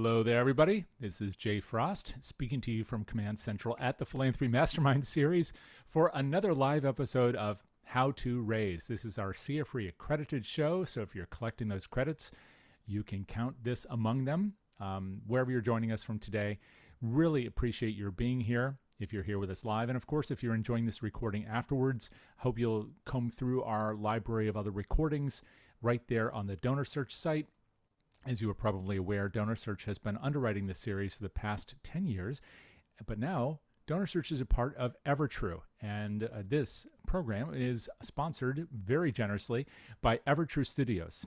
Hello there, everybody. This is Jay Frost speaking to you from Command Central at the Philanthropy Mastermind series for another live episode of How to Raise. This is our CFRE accredited show, so if you're collecting those credits, you can count this among them. Wherever you're joining us from today, really appreciate your being here if you're here with us live. And of course, if you're enjoying this recording afterwards, hope you'll comb through our library of other recordings right there on the DonorSearch site. As you are probably aware, DonorSearch has been underwriting this series for the past 10 years, but now DonorSearch is a part of EverTrue, and this program is sponsored very generously by EverTrue Studios,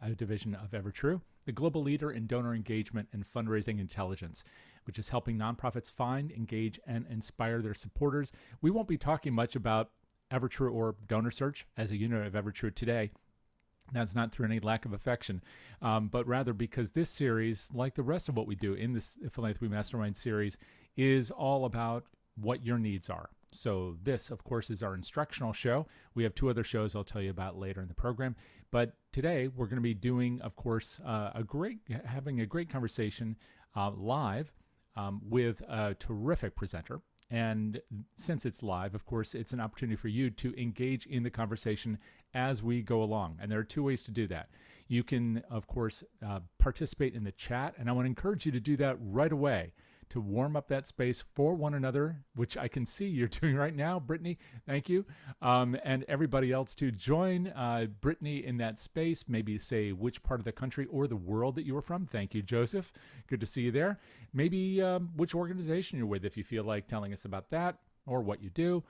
a division of EverTrue, the global leader in donor engagement and fundraising intelligence, which is helping nonprofits find, engage, and inspire their supporters. We won't be talking much about EverTrue or DonorSearch as a unit of EverTrue today. That's not through any lack of affection, but rather because this series, like the rest of what we do in this Philanthropy Mastermind series, is all about what your needs are. So this, of course, is our instructional show. We have two other shows I'll tell you about later in the program. But today we're going to be doing, of course, having a great conversation live with a terrific presenter. And since it's live, of course, it's an opportunity for you to engage in the conversation as we go along. And there are two ways to do that. You can, of course, participate in the chat. And I want to encourage you to do that right away to warm up that space for one another, which I can see you're doing right now. Brittany, thank you. And everybody else to join Brittany in that space. Maybe say which part of the country or the world that you are from. Thank you, Joseph. Good to see you there. Maybe which organization you're with if you feel like telling us about that or what you do.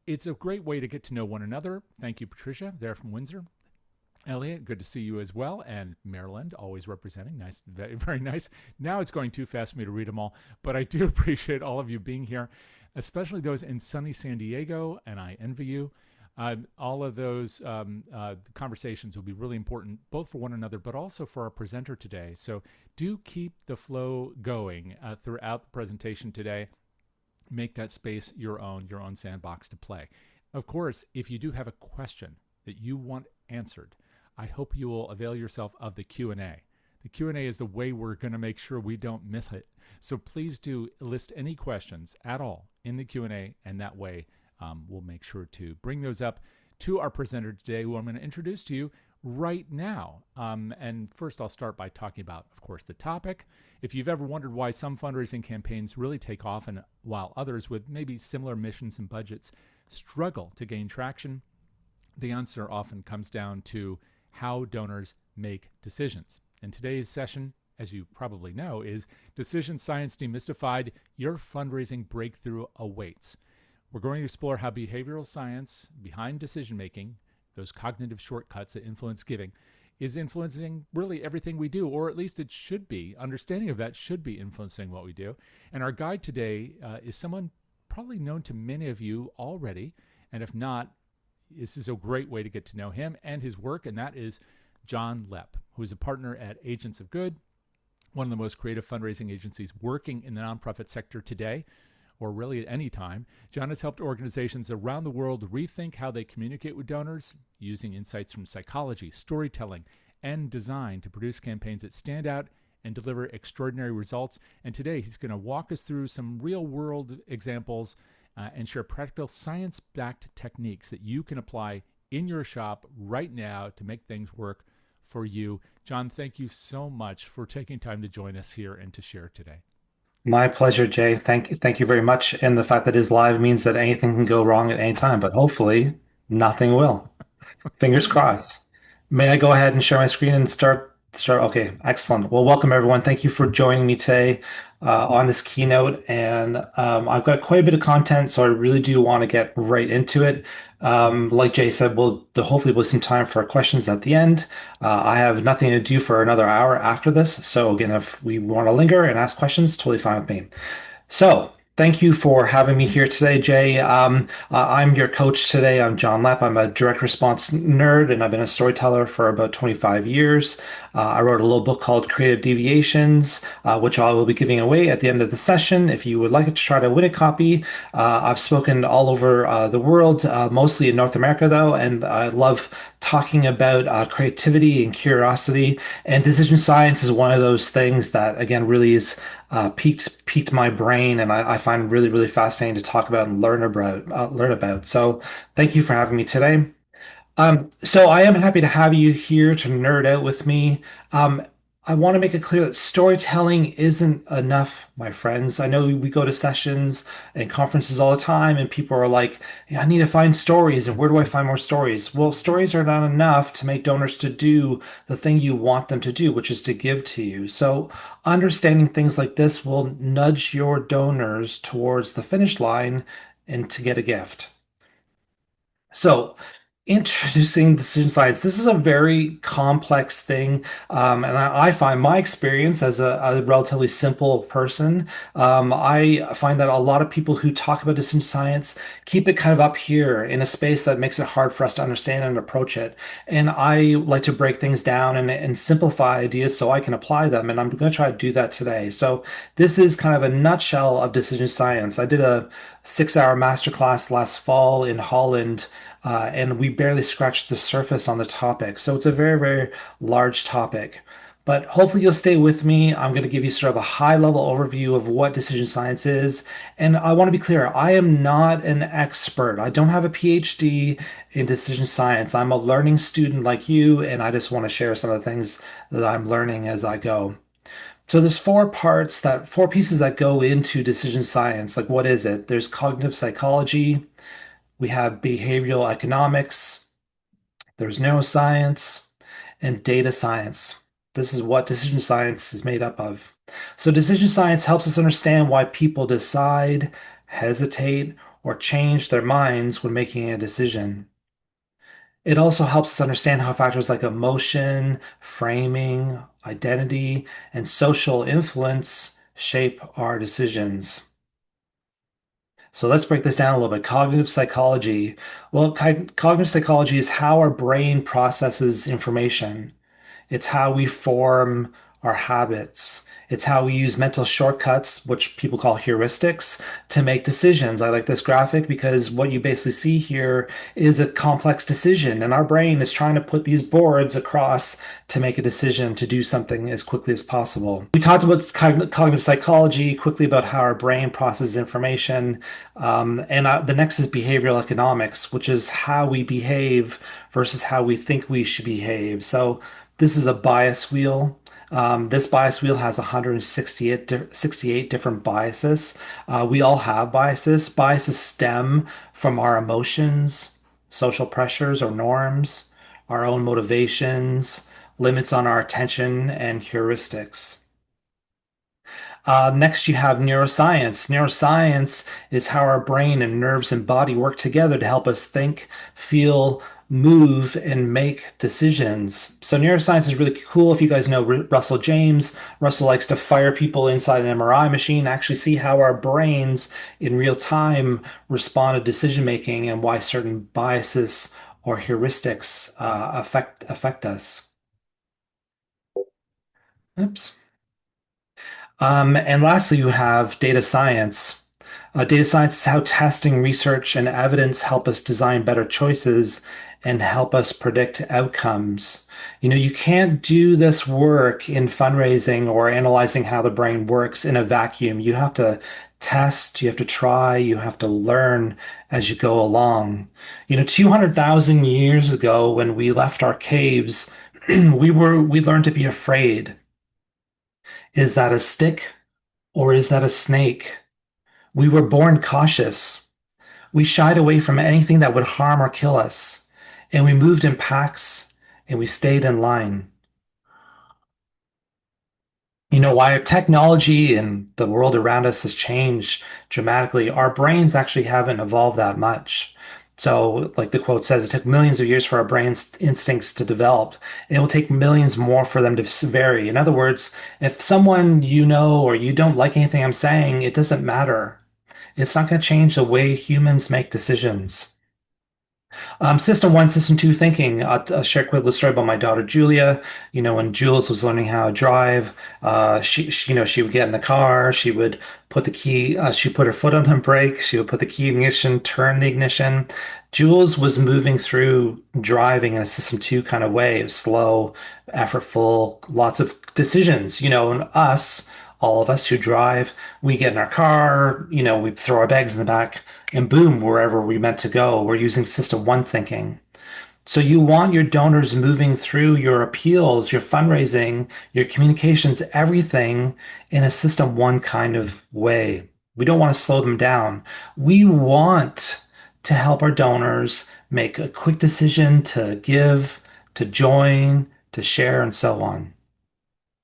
It's a great way to get to know one another. Thank you, Patricia, there from Windsor. Elliot, good to see you as well. And Maryland, always representing. Nice, very, very nice. Now it's going too fast for me to read them all, but I do appreciate all of you being here, especially those in sunny San Diego, and I envy you. All of those conversations will be really important, both for one another, but also for our presenter today. So do keep the flow going throughout the presentation today. Make that space your own sandbox to play. Of course, if you do have a question that you want answered, I hope you will avail yourself of the Q&A. The Q&A is the way we're going to make sure we don't miss it. So please do list any questions at all in the Q&A, and that way we'll make sure to bring those up to our presenter today, who I'm going to introduce to you right now. And first I'll start by talking about, of course, the topic. If you've ever wondered why some fundraising campaigns really take off and while others with maybe similar missions and budgets struggle to gain traction, the answer often comes down to how donors make decisions. And today's session, as you probably know, is Decision Science Demystified, Your Fundraising Breakthrough Awaits. We're going to explore how behavioral science behind decision-making, those cognitive shortcuts that influence giving, is influencing really everything we do, or at least it should be. Understanding of that should be influencing what we do. And our guide today is someone probably known to many of you already, and if not, this is a great way to get to know him and his work, and that is John Lepp, who is a partner at Agents of Good, one of the most creative fundraising agencies working in the nonprofit sector today, or really at any time. John has helped organizations around the world rethink how they communicate with donors, using insights from psychology, storytelling, and design to produce campaigns that stand out and deliver extraordinary results. And today he's going to walk us through some real-world examples and share practical science-backed techniques that you can apply in your shop right now to make things work for you. John, thank you so much for taking time to join us here and to share today. My pleasure, Jay. Thank you very much. And the fact that it is live means that anything can go wrong at any time, but hopefully nothing will. Fingers crossed. May I go ahead and share my screen and start? Okay, excellent. Well, welcome everyone. Thank you for joining me today on this keynote. And I've got quite a bit of content, so I really do want to get right into it. Like Jay said, hopefully we'll have some time for questions at the end. I have nothing to do for another hour after this. So again, if we want to linger and ask questions, totally fine with me. So thank you for having me here today, Jay. I'm your coach today. I'm John Lepp. I'm a direct response nerd, and I've been a storyteller for about 25 years. I wrote a little book called Creative Deviations, which I will be giving away at the end of the session. If you would like to try to win a copy, I've spoken all over the world, mostly in North America, though, and I love talking about creativity and curiosity. And decision science is one of those things that, again, really is piqued my brain, and I find really, really fascinating to talk about and learn about. So, thank you for having me today. So I am happy to have you here to nerd out with me. Um, I want to make it clear that storytelling isn't enough, my friends. I know we go to sessions and conferences all the time, and people are like, "Yeah, I need to find stories, and where do I find more stories?" Well, stories are not enough to make donors to do the thing you want them to do, which is to give to you. So understanding things like this will nudge your donors towards the finish line and to get a gift. So, introducing decision science. This is a very complex thing, and I find my experience as a relatively simple person. I find that a lot of people who talk about decision science keep it kind of up here in a space that makes it hard for us to understand and approach it. And I like to break things down and simplify ideas so I can apply them. And I'm going to try to do that today. So, this is kind of a nutshell of decision science. I did a 6-hour masterclass last fall in Holland, and we barely scratched the surface on the topic. So it's a very, very large topic. But hopefully you'll stay with me. I'm going to give you sort of a high level overview of what decision science is. And I want to be clear, I am not an expert. I don't have a PhD in decision science. I'm a learning student like you, and I just want to share some of the things that I'm learning as I go. So there's four pieces that go into decision science. Like, what is it? There's cognitive psychology, we have behavioral economics, there's neuroscience, and data science. This is what decision science is made up of. So decision science helps us understand why people decide, hesitate, or change their minds when making a decision. It also helps us understand how factors like emotion, framing, identity, and social influence shape our decisions. So let's break this down a little bit. Cognitive psychology. Well, cognitive psychology is how our brain processes information. It's how we form our habits. It's how we use mental shortcuts, which people call heuristics, to make decisions. I like this graphic because what you basically see here is a complex decision, and our brain is trying to put these boards across to make a decision to do something as quickly as possible. We talked about cognitive psychology, quickly about how our brain processes information. And the next is behavioral economics, which is how we behave versus how we think we should behave. So, this is a bias wheel. This bias wheel has 168 different biases. We all have biases. Biases stem from our emotions, social pressures or norms, our own motivations, limits on our attention, and heuristics. Next, you have neuroscience. Neuroscience is how our brain and nerves and body work together to help us think, feel, move, and make decisions. So, neuroscience is really cool. If you guys know Russell James, Russell likes to fire people inside an MRI machine, actually see how our brains in real time respond to decision making and why certain biases or heuristics affect us. Oops. And lastly, you have data science. Data science is how testing, research, and evidence help us design better choices and help us predict outcomes. You know, you can't do this work in fundraising or analyzing how the brain works in a vacuum. You have to test, you have to try, you have to learn as you go along. You know, 200,000 years ago, when we left our caves, we learned to be afraid. Is that a stick or is that a snake? We were born cautious. We shied away from anything that would harm or kill us. And we moved in packs and we stayed in line. You know, while technology and the world around us has changed dramatically, our brains actually haven't evolved that much. So, like the quote says, it took millions of years for our brain's instincts to develop. It will take millions more for them to vary. In other words, if someone you know or you don't like anything I'm saying, it doesn't matter. It's not going to change the way humans make decisions. System one, system two thinking. I'll share a quick little story about my daughter Julia. When Jules was learning how to drive, she would get in the car. She would put the key. She put her foot on the brake. She would put the key in the ignition, turn the ignition. Jules was moving through driving in a system two kind of way. It was slow, effortful, lots of decisions. And us, all of us who drive, we get in our car. We throw our bags in the back and boom, wherever we meant to go. We're using system one thinking. So you want your donors moving through your appeals, your fundraising, your communications, everything in a system one kind of way. We don't want to slow them down. We want to help our donors make a quick decision to give, to join, to share, and so on.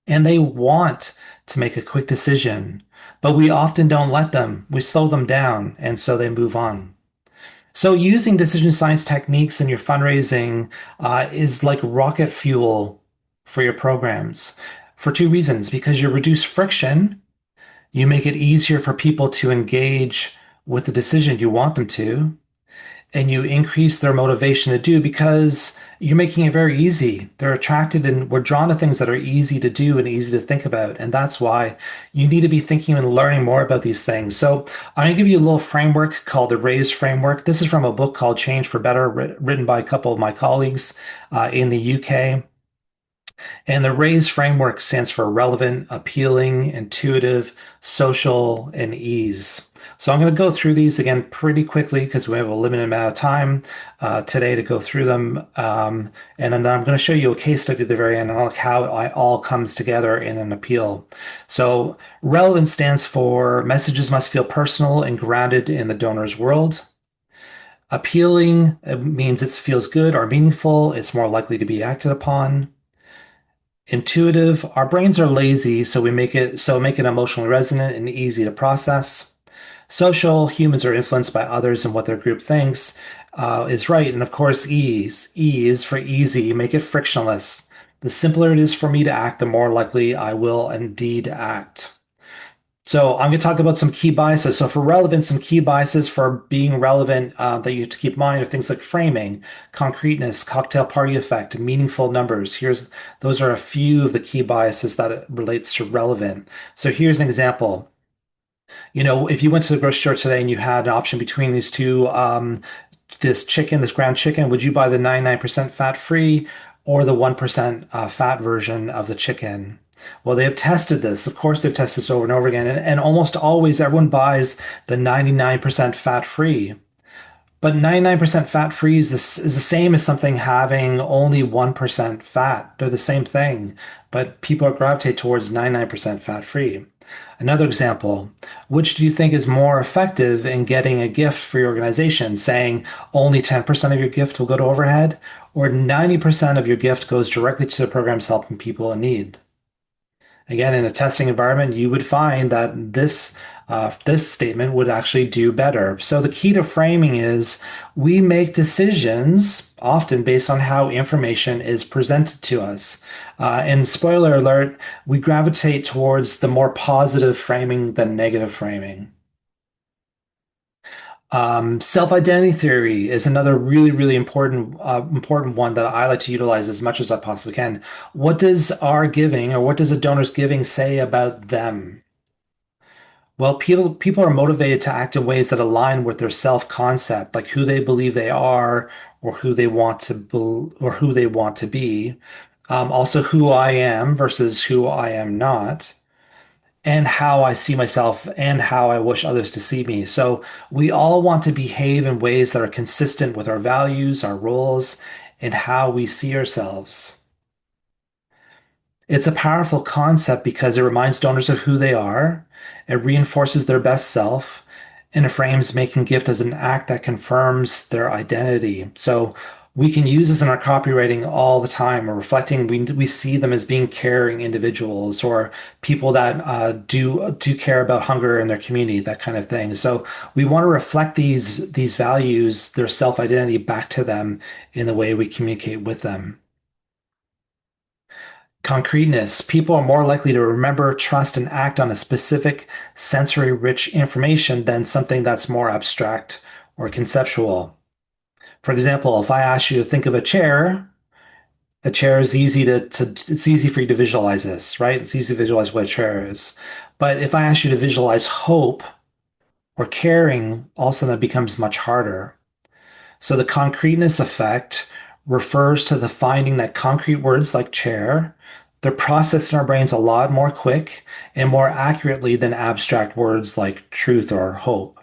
And they want to make a quick decision, but we often don't let them. We slow them down, and so they move on. So using decision science techniques in your fundraising is like rocket fuel for your programs for two reasons. Because you reduce friction, you make it easier for people to engage with the decision you want them to, and you increase their motivation to do because you're making it very easy. They're attracted and we're drawn to things that are easy to do and easy to think about. And that's why you need to be thinking and learning more about these things. So I'm going to give you a little framework called the R.A.I.S.E framework. This is from a book called Change for Better, written by a couple of my colleagues in the UK. And the R.A.I.S framework stands for relevant, appealing, intuitive, social, and ease. So I'm going to go through these again pretty quickly because we have a limited amount of time today to go through them. And then I'm going to show you a case study at the very end on how it all comes together in an appeal. So relevant stands for messages must feel personal and grounded in the donor's world. Appealing means it feels good or meaningful. It's more likely to be acted upon. Intuitive, our brains are lazy, so make it emotionally resonant and easy to process. Social, humans are influenced by others and what their group thinks is right. And of course, ease. E is for easy, make it frictionless. The simpler it is for me to act, the more likely I will indeed act. So I'm going to talk about some key biases. So for relevance, some key biases for being relevant that you have to keep in mind are things like framing, concreteness, cocktail party effect, meaningful numbers. Those are a few of the key biases that it relates to relevant. So here's an example. If you went to the grocery store today and you had an option between these two, this ground chicken, would you buy the 99% fat free or the 1% fat version of the chicken? Well, they have tested this. Of course, they've tested this over and over again. And almost always everyone buys the 99% fat free. But 99% fat free is the same as something having only 1% fat. They're the same thing, but people gravitate towards 99% fat free. Another example, which do you think is more effective in getting a gift for your organization? Saying only 10% of your gift will go to overhead, or 90% of your gift goes directly to the programs helping people in need? Again, in a testing environment, you would find that this statement would actually do better. So the key to framing is we make decisions often based on how information is presented to us. And spoiler alert, we gravitate towards the more positive framing than negative framing. Self-identity theory is another really, really important one that I like to utilize as much as I possibly can. What does our giving or what does a donor's giving say about them? Well, people are motivated to act in ways that align with their self-concept, like who they believe they are, or who they want to be. Also, who I am versus who I am not, and how I see myself and how I wish others to see me. So we all want to behave in ways that are consistent with our values, our roles, and how we see ourselves. It's a powerful concept because it reminds donors of who they are, it reinforces their best self, and it frames making gift as an act that confirms their identity. So we can use this in our copywriting all the time. Or reflecting, we see them as being caring individuals or people that do care about hunger in their community, that kind of thing. So we want to reflect these values, their self identity, back to them in the way we communicate with them. Concreteness. People are more likely to remember, trust, and act on a specific sensory rich information than something that's more abstract or conceptual. For example, if I ask you to think of a chair is easy it's easy for you to visualize this, right? It's easy to visualize what a chair is. But if I ask you to visualize hope or caring, all of a sudden that becomes much harder. So the concreteness effect refers to the finding that concrete words like chair, they're processed in our brains a lot more quick and more accurately than abstract words like truth or hope.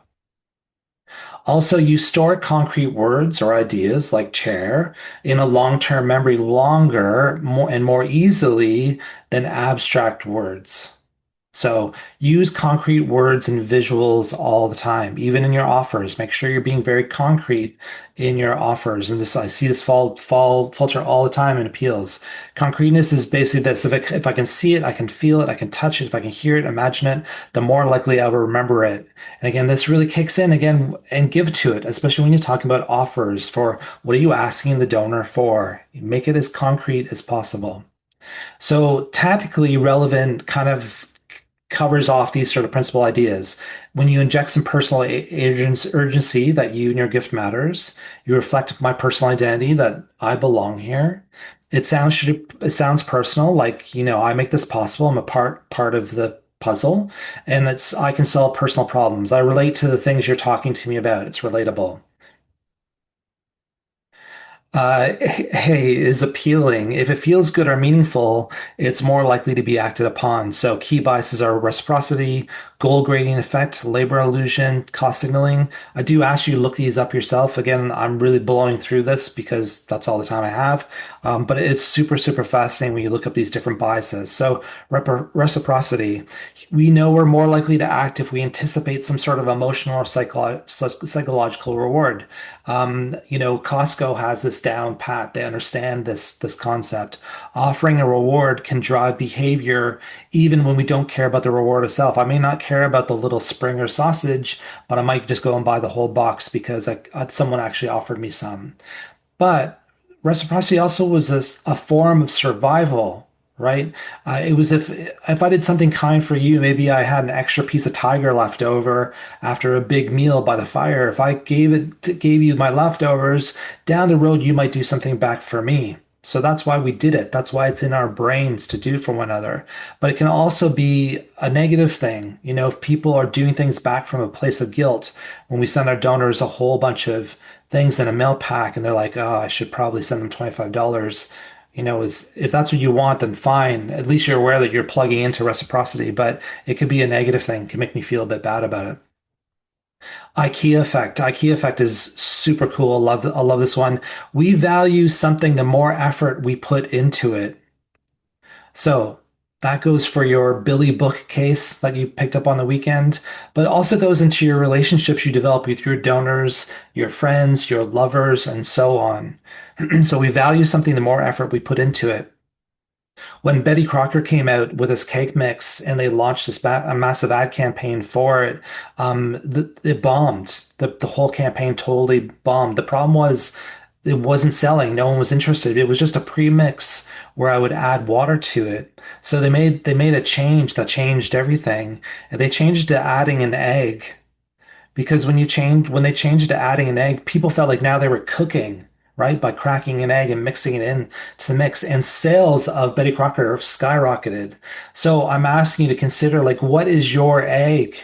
Also, you store concrete words or ideas like chair in a long-term memory longer, more and more easily than abstract words. So use concrete words and visuals all the time, even in your offers. Make sure you're being very concrete in your offers. And this, I see this fall filter all the time in appeals. Concreteness is basically this. If I can see it, I can feel it, I can touch it, if I can hear it, imagine it, the more likely I will remember it. And again, this really kicks in again and give to it, especially when you're talking about offers for what are you asking the donor for? Make it as concrete as possible. So tactically relevant kind of covers off these sort of principal ideas. When you inject some personal urgency that you and your gift matters, you reflect my personal identity that I belong here. It sounds personal, like, I make this possible. I'm a part of the puzzle, and I can solve personal problems. I relate to the things you're talking to me about. It's relatable. Hey, is appealing. If it feels good or meaningful, it's more likely to be acted upon. So key biases are reciprocity, goal grading effect, labor illusion, cost signaling. I do ask you to look these up yourself. Again, I'm really blowing through this because that's all the time I have. But it's super, super fascinating when you look up these different biases. So reciprocity, we know we're more likely to act if we anticipate some sort of emotional or psychological reward. Costco has this down pat. They understand this concept. Offering a reward can drive behavior even when we don't care about the reward itself. I may not care about the little Springer sausage, but I might just go and buy the whole box because someone actually offered me some. But reciprocity also was a form of survival, right? It was if I did something kind for you, maybe I had an extra piece of tiger left over after a big meal by the fire. If I gave you my leftovers, down the road you might do something back for me. So that's why we did it. That's why it's in our brains to do for one another. But it can also be a negative thing. If people are doing things back from a place of guilt, when we send our donors a whole bunch of things in a mail pack and they're like, oh, I should probably send them $25. Is if that's what you want, then fine. At least you're aware that you're plugging into reciprocity, but it could be a negative thing. It can make me feel a bit bad about it. IKEA effect. IKEA effect is super cool. I love this one. We value something the more effort we put into it. So that goes for your Billy bookcase that you picked up on the weekend, but it also goes into your relationships you develop with your donors, your friends, your lovers, and so on. So we value something the more effort we put into it. When Betty Crocker came out with this cake mix and they launched a massive ad campaign for it, it bombed. The whole campaign totally bombed. The problem was it wasn't selling. No one was interested. It was just a pre-mix where I would add water to it. So they made a change that changed everything. And they changed to adding an egg because when they changed to adding an egg, people felt like now they were cooking, right? By cracking an egg and mixing it in to the mix. And sales of Betty Crocker skyrocketed. So I'm asking you to consider like what is your egg?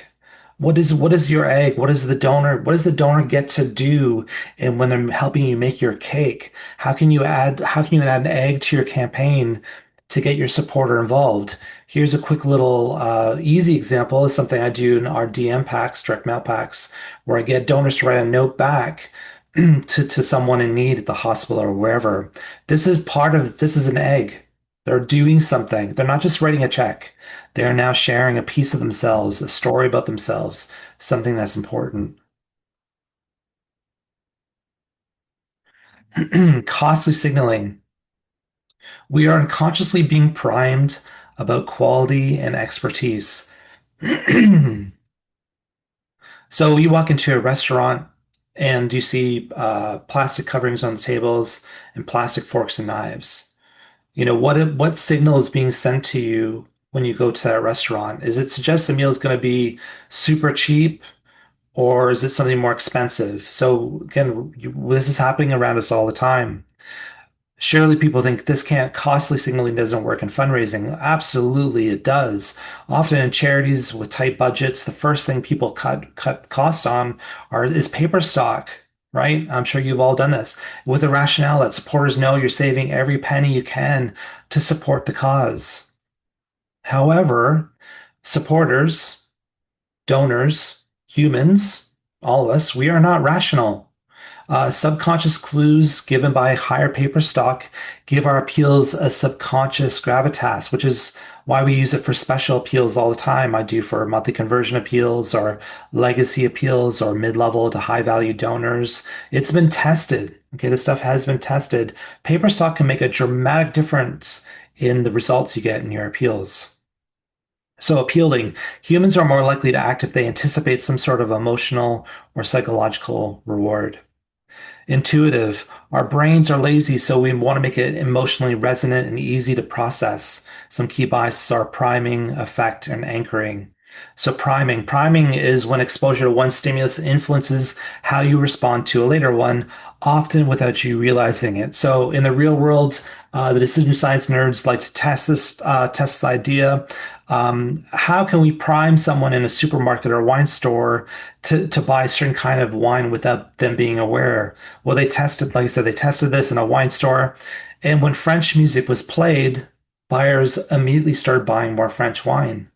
What is your egg? What does the donor get to do and when they're helping you make your cake? How can you add an egg to your campaign to get your supporter involved? Here's a quick little easy example is something I do in our DM packs, direct mail packs, where I get donors to write a note back to someone in need at the hospital or wherever. This is an egg. They're doing something. They're not just writing a check. They are now sharing a piece of themselves, a story about themselves, something that's important. Costly signaling. We are unconsciously being primed about quality and expertise. So you walk into a restaurant and you see plastic coverings on the tables and plastic forks and knives. What signal is being sent to you when you go to that restaurant? Is it suggest the meal is going to be super cheap, or is it something more expensive? So again, this is happening around us all the time. Surely people think this can't, costly signaling doesn't work in fundraising. Absolutely, it does. Often in charities with tight budgets, the first thing people cut costs on is paper stock, right? I'm sure you've all done this with the rationale that supporters know you're saving every penny you can to support the cause. However, supporters, donors, humans, all of us, we are not rational. Subconscious clues given by higher paper stock give our appeals a subconscious gravitas, which is why we use it for special appeals all the time. I do for monthly conversion appeals or legacy appeals or mid-level to high-value donors. It's been tested. Okay, this stuff has been tested. Paper stock can make a dramatic difference in the results you get in your appeals. So appealing, humans are more likely to act if they anticipate some sort of emotional or psychological reward. Intuitive. Our brains are lazy, so we want to make it emotionally resonant and easy to process. Some key biases are priming, effect, and anchoring. So priming. Priming is when exposure to one stimulus influences how you respond to a later one, often without you realizing it. So in the real world, the decision science nerds like to test this idea. How can we prime someone in a supermarket or wine store to buy a certain kind of wine without them being aware? Well, they tested, like I said, they tested this in a wine store. And when French music was played, buyers immediately started buying more French wine.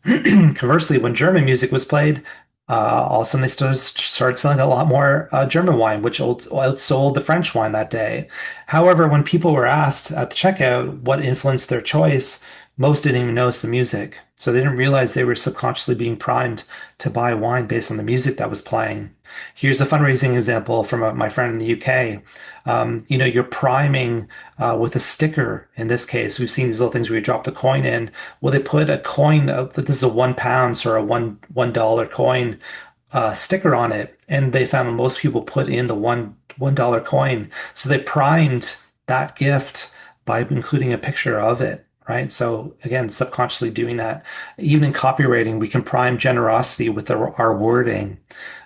Conversely, when German music was played, all of a sudden they started selling a lot more German wine, which outsold the French wine that day. However, when people were asked at the checkout what influenced their choice, most didn't even notice the music. So they didn't realize they were subconsciously being primed to buy wine based on the music that was playing. Here's a fundraising example from my friend in the UK. You're priming with a sticker. In this case, we've seen these little things where you drop the coin in. Well, they put a coin. This is a £1 or a $1 coin sticker on it, and they found most people put in the $1 coin. So they primed that gift by including a picture of it. Right. So again, subconsciously doing that. Even in copywriting, we can prime generosity with our wording.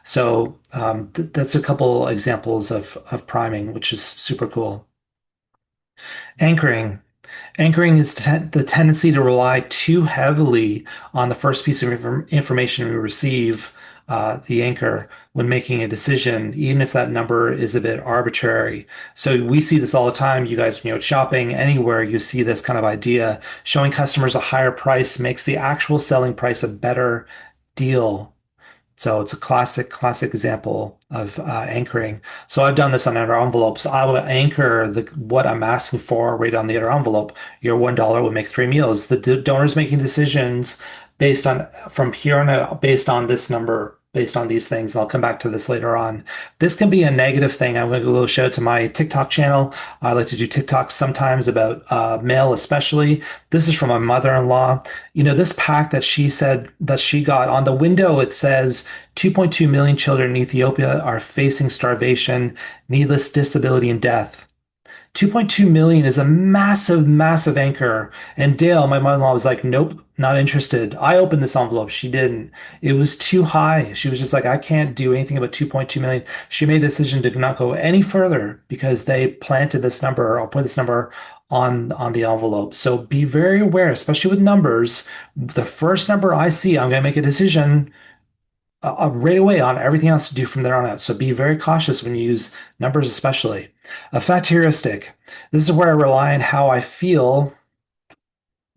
So that's a couple examples of priming, which is super cool. Anchoring. Anchoring is the tendency to rely too heavily on the first piece of information we receive, the anchor, when making a decision, even if that number is a bit arbitrary. So we see this all the time. You guys, shopping anywhere, you see this kind of idea. Showing customers a higher price makes the actual selling price a better deal. So it's a classic example of anchoring. So I've done this on outer envelopes. I will anchor what I'm asking for right on the outer envelope. Your $1 will make three meals. The donor's making decisions based on from here on out, based on this number, based on these things. I'll come back to this later on. This can be a negative thing. I'm going to do a little shout out to my TikTok channel. I like to do TikToks sometimes about mail, especially. This is from my mother-in-law. This pack that she said that she got on the window, it says 2.2 million children in Ethiopia are facing starvation, needless disability, and death. 2.2 million is a massive, massive anchor. And Dale, my mother-in-law, was like, nope, not interested. I opened this envelope. She didn't. It was too high. She was just like, I can't do anything about 2.2 million. She made the decision to not go any further because they planted this number or put this number on the envelope. So be very aware, especially with numbers. The first number I see, I'm going to make a decision right away on everything else to do from there on out. So be very cautious when you use numbers, especially. Effect heuristic. This is where I rely on how I feel.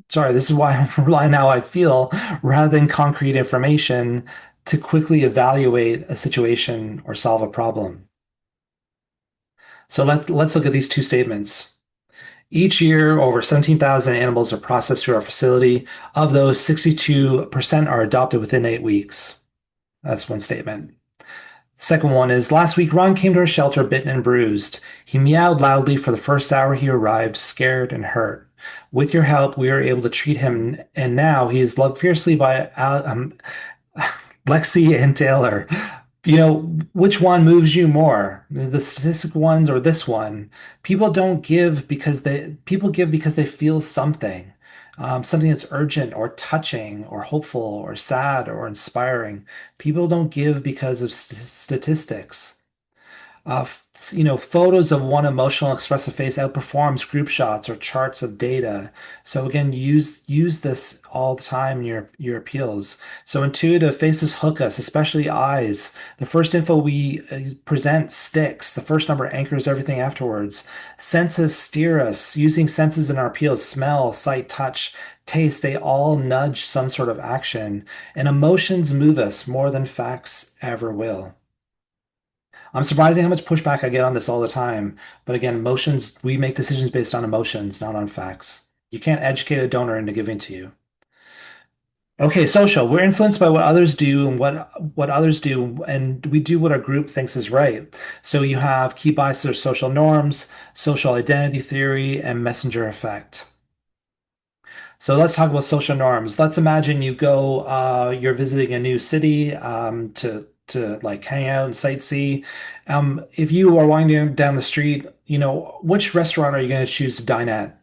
Sorry, this is why I rely on how I feel rather than concrete information to quickly evaluate a situation or solve a problem. So let's look at these two statements. Each year, over 17,000 animals are processed through our facility. Of those, 62% are adopted within 8 weeks. That's one statement. Second one is last week, Ron came to our shelter bitten and bruised. He meowed loudly for the first hour he arrived, scared and hurt. With your help, we were able to treat him, and now he is loved fiercely by Lexi and Taylor. Which one moves you more, the statistic ones or this one? People don't give because they people give because they feel something. something that's urgent or touching or hopeful or sad or inspiring. People don't give because of statistics. Photos of one emotional expressive face outperforms group shots or charts of data. So again, use this all the time in your appeals. So intuitive faces hook us, especially eyes. The first info we present sticks. The first number anchors everything afterwards. Senses steer us. Using senses in our appeals, smell, sight, touch, taste, they all nudge some sort of action. And emotions move us more than facts ever will. I'm surprised how much pushback I get on this all the time. But again, emotions, we make decisions based on emotions, not on facts. You can't educate a donor into giving to you. Okay, social. We're influenced by what others do and what others do, and we do what our group thinks is right. So you have key biases or social norms, social identity theory, and messenger effect. So let's talk about social norms. Let's imagine you're visiting a new city to like hang out and sightsee. If you are walking down the street, which restaurant are you going to choose to dine at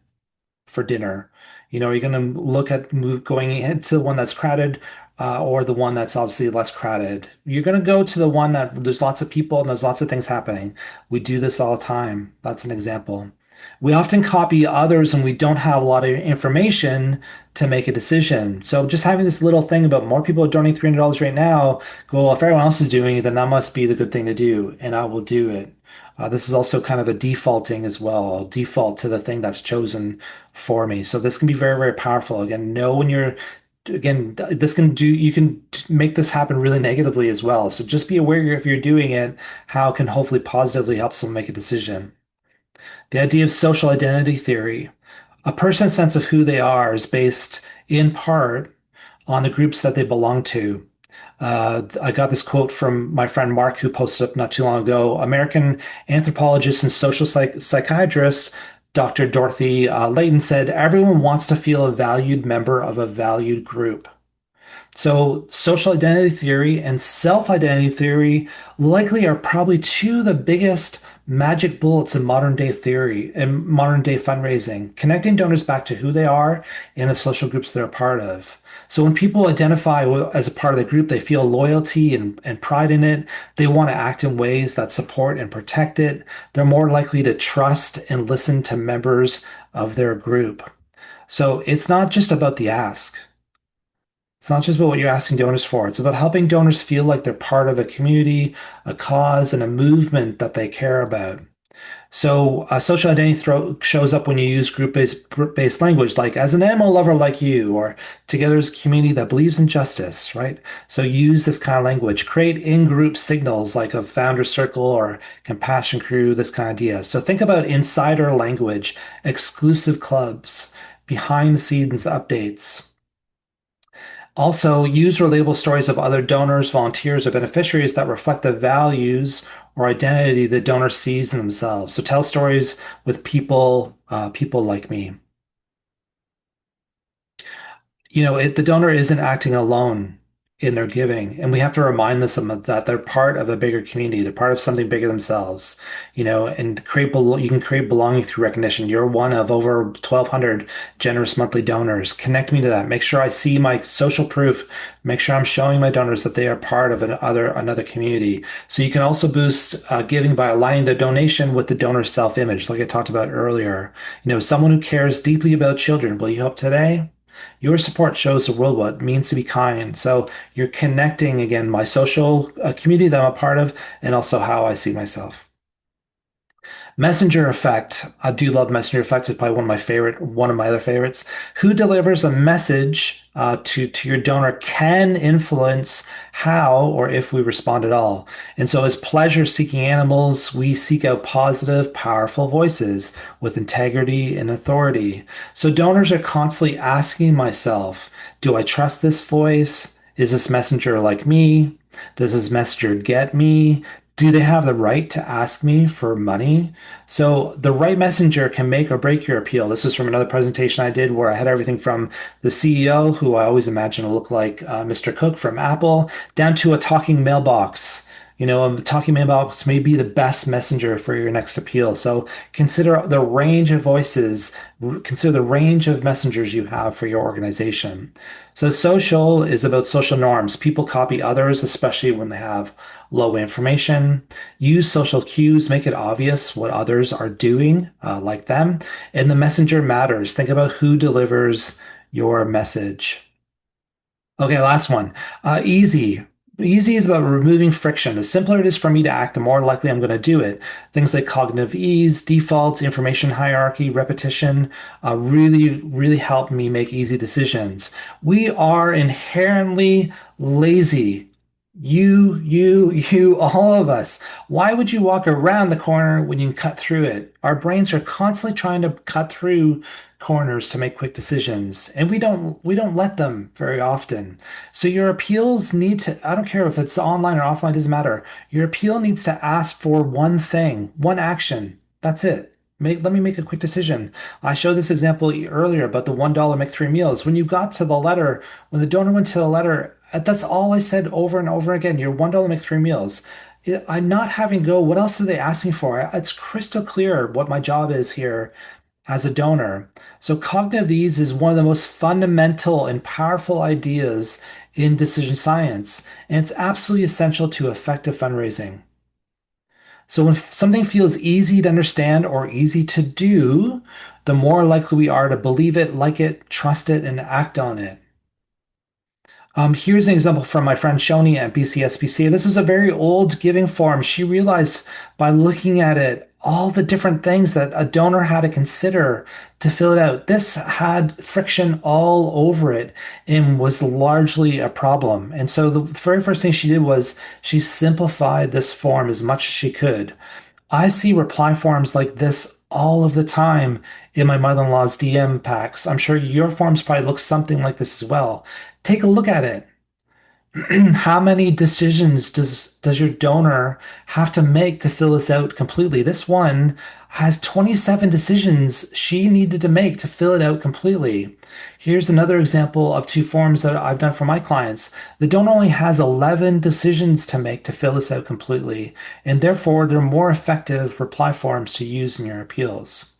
for dinner? Are you going to look at going into the one that's crowded, or the one that's obviously less crowded? You're going to go to the one that there's lots of people and there's lots of things happening. We do this all the time. That's an example. We often copy others and we don't have a lot of information to make a decision. So just having this little thing about more people are donating $300 right now, go, well, if everyone else is doing it, then that must be the good thing to do, and I will do it. This is also kind of a defaulting as well. I'll default to the thing that's chosen for me. So this can be very, very powerful. Again, know when you're, again, this can do, you can make this happen really negatively as well. So just be aware if you're doing it, how it can hopefully positively help someone make a decision. The idea of social identity theory. A person's sense of who they are is based in part on the groups that they belong to. I got this quote from my friend Mark, who posted up not too long ago. American anthropologist and social psychiatrist Dr. Dorothy Layton said, everyone wants to feel a valued member of a valued group. So, social identity theory and self identity theory likely are probably two of the biggest magic bullets in modern day theory and modern day fundraising, connecting donors back to who they are and the social groups they're a part of. So, when people identify as a part of the group, they feel loyalty and pride in it. They want to act in ways that support and protect it. They're more likely to trust and listen to members of their group. So, it's not just about the ask. It's not just about what you're asking donors for. It's about helping donors feel like they're part of a community, a cause, and a movement that they care about. So, social identity shows up when you use group-based language, like as an animal lover like you, or together as a community that believes in justice, right? So, use this kind of language. Create in-group signals like a founder circle or compassion crew, this kind of idea. So, think about insider language, exclusive clubs, behind the scenes updates. Also, use relatable stories of other donors, volunteers, or beneficiaries that reflect the values or identity the donor sees in themselves. So tell stories with people like me. The donor isn't acting alone in their giving, and we have to remind them that they're part of a bigger community. They're part of something bigger themselves, and you can create belonging through recognition. You're one of over 1,200 generous monthly donors. Connect me to that. Make sure I see my social proof. Make sure I'm showing my donors that they are part of another community. So you can also boost giving by aligning the donation with the donor's self-image, like I talked about earlier. Someone who cares deeply about children. Will you help today? Your support shows the world what it means to be kind. So you're connecting again my social community that I'm a part of, and also how I see myself. Messenger effect. I do love messenger effect. It's probably one of my other favorites. Who delivers a message to your donor can influence how or if we respond at all. And so, as pleasure-seeking animals, we seek out positive, powerful voices with integrity and authority. So, donors are constantly asking myself, do I trust this voice? Is this messenger like me? Does this messenger get me? Do they have the right to ask me for money? So the right messenger can make or break your appeal. This is from another presentation I did where I had everything from the CEO, who I always imagine to look like Mr. Cook from Apple, down to a talking mailbox. I'm talking about may be the best messenger for your next appeal. So consider the range of voices, consider the range of messengers you have for your organization. So social is about social norms. People copy others, especially when they have low information. Use social cues, make it obvious what others are doing, like them. And the messenger matters. Think about who delivers your message. Okay, last one. Easy. Easy is about removing friction. The simpler it is for me to act, the more likely I'm going to do it. Things like cognitive ease, defaults, information hierarchy, repetition, really help me make easy decisions. We are inherently lazy. All of us. Why would you walk around the corner when you can cut through it? Our brains are constantly trying to cut through corners to make quick decisions, and we don't let them very often. So your appeals need to, I don't care if it's online or offline, doesn't matter. Your appeal needs to ask for one thing, one action. That's it. Let me make a quick decision. I showed this example earlier about the $1 make three meals. When you got to the letter, when the donor went to the letter, that's all I said over and over again. Your $1 make three meals. I'm not having go, what else are they asking for? It's crystal clear what my job is here as a donor. So cognitive ease is one of the most fundamental and powerful ideas in decision science, and it's absolutely essential to effective fundraising. So when something feels easy to understand or easy to do, the more likely we are to believe it, like it, trust it, and act on it. Here's an example from my friend Shoni at BCSPC. This is a very old giving form. She realized by looking at it all the different things that a donor had to consider to fill it out. This had friction all over it and was largely a problem. And so the very first thing she did was she simplified this form as much as she could. I see reply forms like this all of the time in my mother-in-law's DM packs. I'm sure your forms probably look something like this as well. Take a look at it. How many decisions does your donor have to make to fill this out completely? This one has 27 decisions she needed to make to fill it out completely. Here's another example of two forms that I've done for my clients. The donor only has 11 decisions to make to fill this out completely, and therefore they're more effective reply forms to use in your appeals.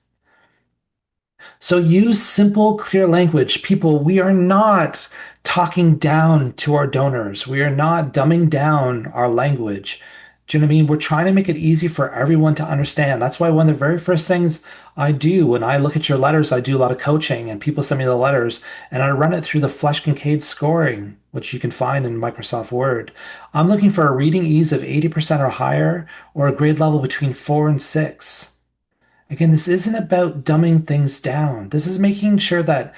So use simple, clear language. People, we are not talking down to our donors. We are not dumbing down our language. Do you know what I mean? We're trying to make it easy for everyone to understand. That's why one of the very first things I do when I look at your letters, I do a lot of coaching and people send me the letters and I run it through the Flesch Kincaid scoring, which you can find in Microsoft Word. I'm looking for a reading ease of 80% or higher or a grade level between 4 and 6. Again, this isn't about dumbing things down. This is making sure that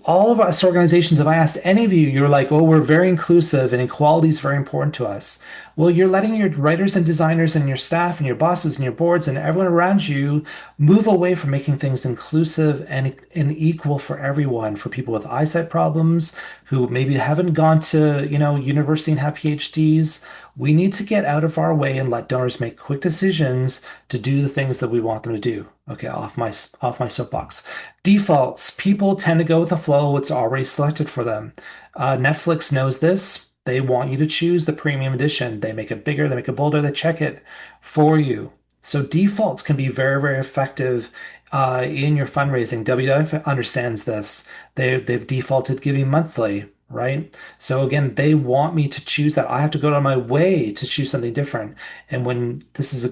all of us organizations, if I asked any of you, you're like, oh, we're very inclusive and equality is very important to us. Well, you're letting your writers and designers and your staff and your bosses and your boards and everyone around you move away from making things inclusive and equal for everyone, for people with eyesight problems who maybe haven't gone to, university and have PhDs. We need to get out of our way and let donors make quick decisions to do the things that we want them to do. Okay, off my soapbox. Defaults. People tend to go with the flow, what's already selected for them. Netflix knows this. They want you to choose the premium edition. They make it bigger, they make it bolder, they check it for you. So defaults can be very, very effective in your fundraising. WWF understands this. They've defaulted giving monthly, right? So again, they want me to choose that. I have to go out of my way to choose something different. And when this is a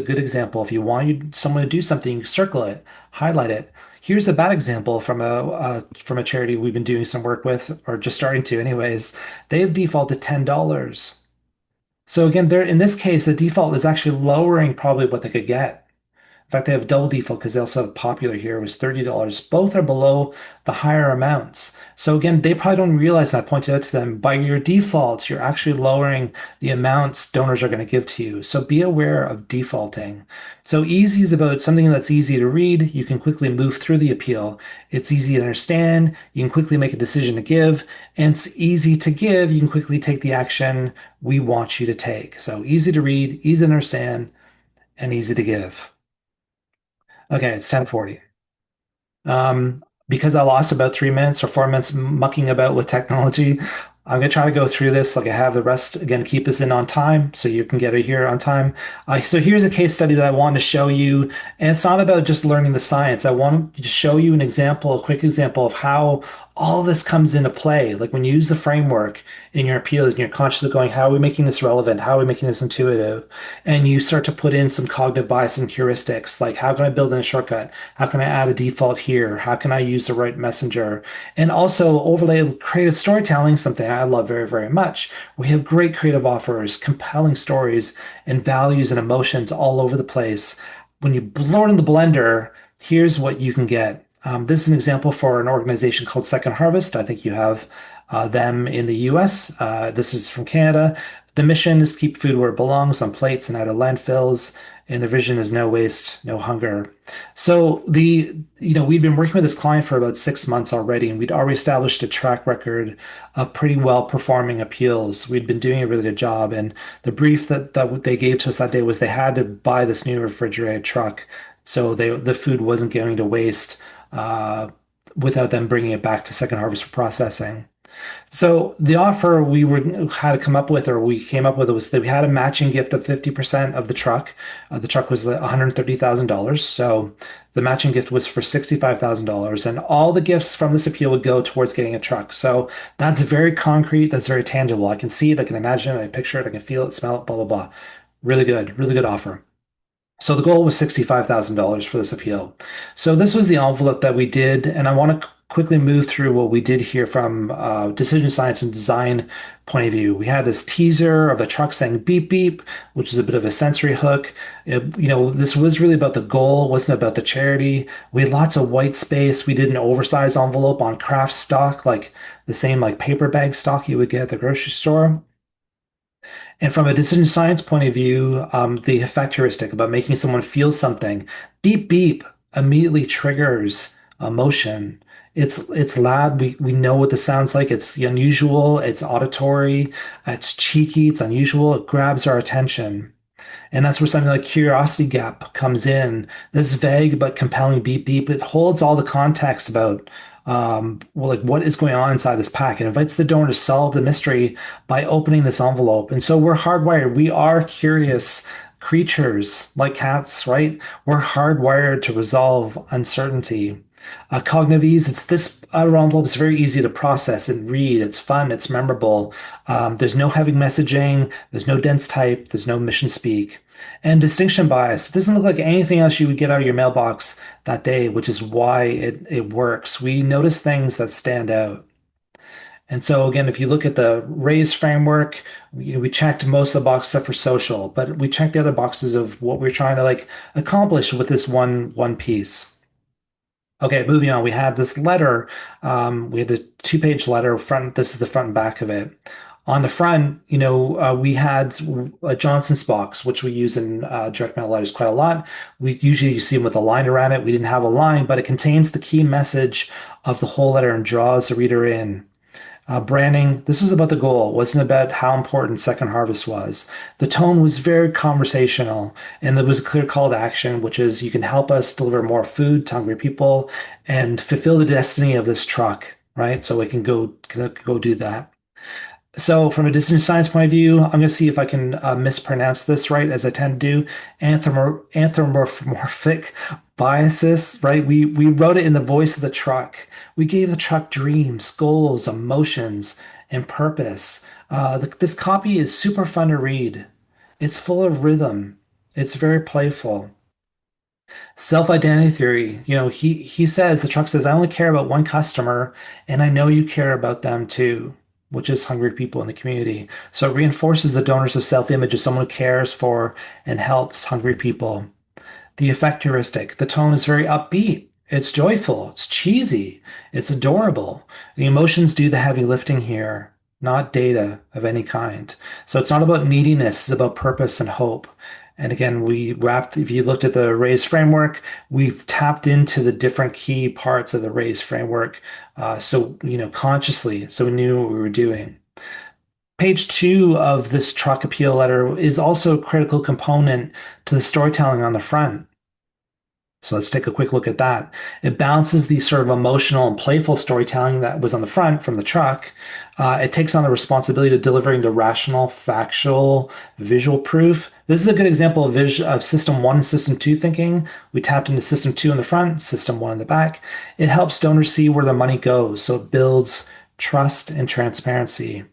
good example. If you want someone to do something, circle it, highlight it. Here's a bad example from a charity we've been doing some work with, or just starting to, anyways. They have defaulted $10. So again, there in this case, the default is actually lowering probably what they could get. In fact, they have double default because they also have popular here was $30. Both are below the higher amounts. So again, they probably don't realize, and I pointed out to them, by your defaults, you're actually lowering the amounts donors are going to give to you. So be aware of defaulting. So easy is about something that's easy to read. You can quickly move through the appeal. It's easy to understand. You can quickly make a decision to give. And it's easy to give. You can quickly take the action we want you to take. So easy to read, easy to understand, and easy to give. Okay, it's 10:40. Because I lost about 3 minutes or 4 minutes mucking about with technology, I'm gonna try to go through this like I have the rest. Again, keep us in on time so you can get it here on time. So here's a case study that I wanted to show you, and it's not about just learning the science. I want to show you an example, a quick example of how all this comes into play. Like when you use the framework in your appeals and you're consciously going, how are we making this relevant? How are we making this intuitive? And you start to put in some cognitive bias and heuristics, like how can I build in a shortcut? How can I add a default here? How can I use the right messenger? And also overlay with creative storytelling, something I love very, very much. We have great creative offers, compelling stories, and values and emotions all over the place. When you blow it in the blender, here's what you can get. This is an example for an organization called Second Harvest. I think you have them in the US. This is from Canada. The mission is keep food where it belongs on plates and out of landfills. And the vision is no waste, no hunger. So we'd been working with this client for about 6 months already, and we'd already established a track record of pretty well performing appeals. We'd been doing a really good job, and the brief that they gave to us that day was they had to buy this new refrigerated truck, so the food wasn't going to waste uh, without them bringing it back to Second Harvest for processing. So the offer we were had to come up with, or we came up with, was that we had a matching gift of 50% of the truck. The truck was $130,000. So the matching gift was for $65,000. And all the gifts from this appeal would go towards getting a truck. So that's very concrete. That's very tangible. I can see it. I can imagine it. I can picture it. I can feel it, smell it, blah, blah, blah. Really good offer. So the goal was $65,000 for this appeal. So this was the envelope that we did, and I want to quickly move through what we did here from decision science and design point of view. We had this teaser of the truck saying beep beep, which is a bit of a sensory hook. This was really about the goal, it wasn't about the charity. We had lots of white space. We did an oversized envelope on craft stock, like the same like paper bag stock you would get at the grocery store. And from a decision science point of view, the effect heuristic about making someone feel something, beep beep immediately triggers emotion. It's loud. We know what this sounds like. It's unusual. It's auditory. It's cheeky. It's unusual. It grabs our attention. And that's where something like curiosity gap comes in. This vague but compelling beep beep, it holds all the context about like what is going on inside this pack. It invites the donor to solve the mystery by opening this envelope. And so we're hardwired. We are curious creatures like cats, right? We're hardwired to resolve uncertainty. Cognitive ease, it's this outer envelope is very easy to process and read. It's fun, it's memorable. There's no heavy messaging, there's no dense type, there's no mission speak. And distinction bias, it doesn't look like anything else you would get out of your mailbox that day, which is why it works. We notice things that stand out. And so again, if you look at the R.A.I.S.E framework, we checked most of the boxes except for social, but we checked the other boxes of what we're trying to like accomplish with this one piece. Okay, moving on. We had this letter. We had a two-page letter. Front. This is the front and back of it. On the front, we had a Johnson's box, which we use in direct mail letters quite a lot. We usually see them with a line around it. We didn't have a line, but it contains the key message of the whole letter and draws the reader in. Branding, this was about the goal. It wasn't about how important Second Harvest was. The tone was very conversational, and there was a clear call to action, which is you can help us deliver more food to hungry people and fulfill the destiny of this truck, right? So we can go do that. So, from a decision science point of view, I'm going to see if I can mispronounce this right, as I tend to do. Anthropomorphic biases, right? We wrote it in the voice of the truck. We gave the truck dreams, goals, emotions, and purpose. This copy is super fun to read. It's full of rhythm. It's very playful. Self-identity theory, he says, the truck says, I only care about one customer, and I know you care about them too, which is hungry people in the community. So it reinforces the donors of self-image of someone who cares for and helps hungry people. The effect heuristic, the tone is very upbeat. It's joyful, it's cheesy, it's adorable. The emotions do the heavy lifting here, not data of any kind. So it's not about neediness, it's about purpose and hope. And again, if you looked at the R.A.I.S.E framework, we've tapped into the different key parts of the R.A.I.S.E framework. Consciously, so we knew what we were doing. Page two of this truck appeal letter is also a critical component to the storytelling on the front. So let's take a quick look at that. It balances the sort of emotional and playful storytelling that was on the front from the truck. It takes on the responsibility of delivering the rational, factual, visual proof. This is a good example of system one and system two thinking. We tapped into system two in the front, system one in the back. It helps donors see where their money goes. So it builds trust and transparency.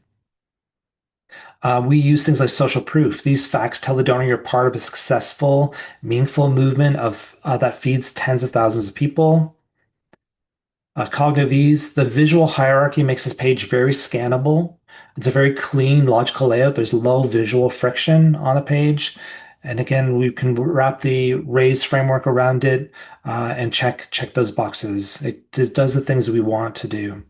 We use things like social proof. These facts tell the donor you're part of a successful, meaningful movement of that feeds tens of thousands of people. Cognitive ease. The visual hierarchy makes this page very scannable. It's a very clean, logical layout. There's low visual friction on a page. And again, we can wrap the R.A.I.S.E framework around it and check those boxes. It just does the things that we want to do.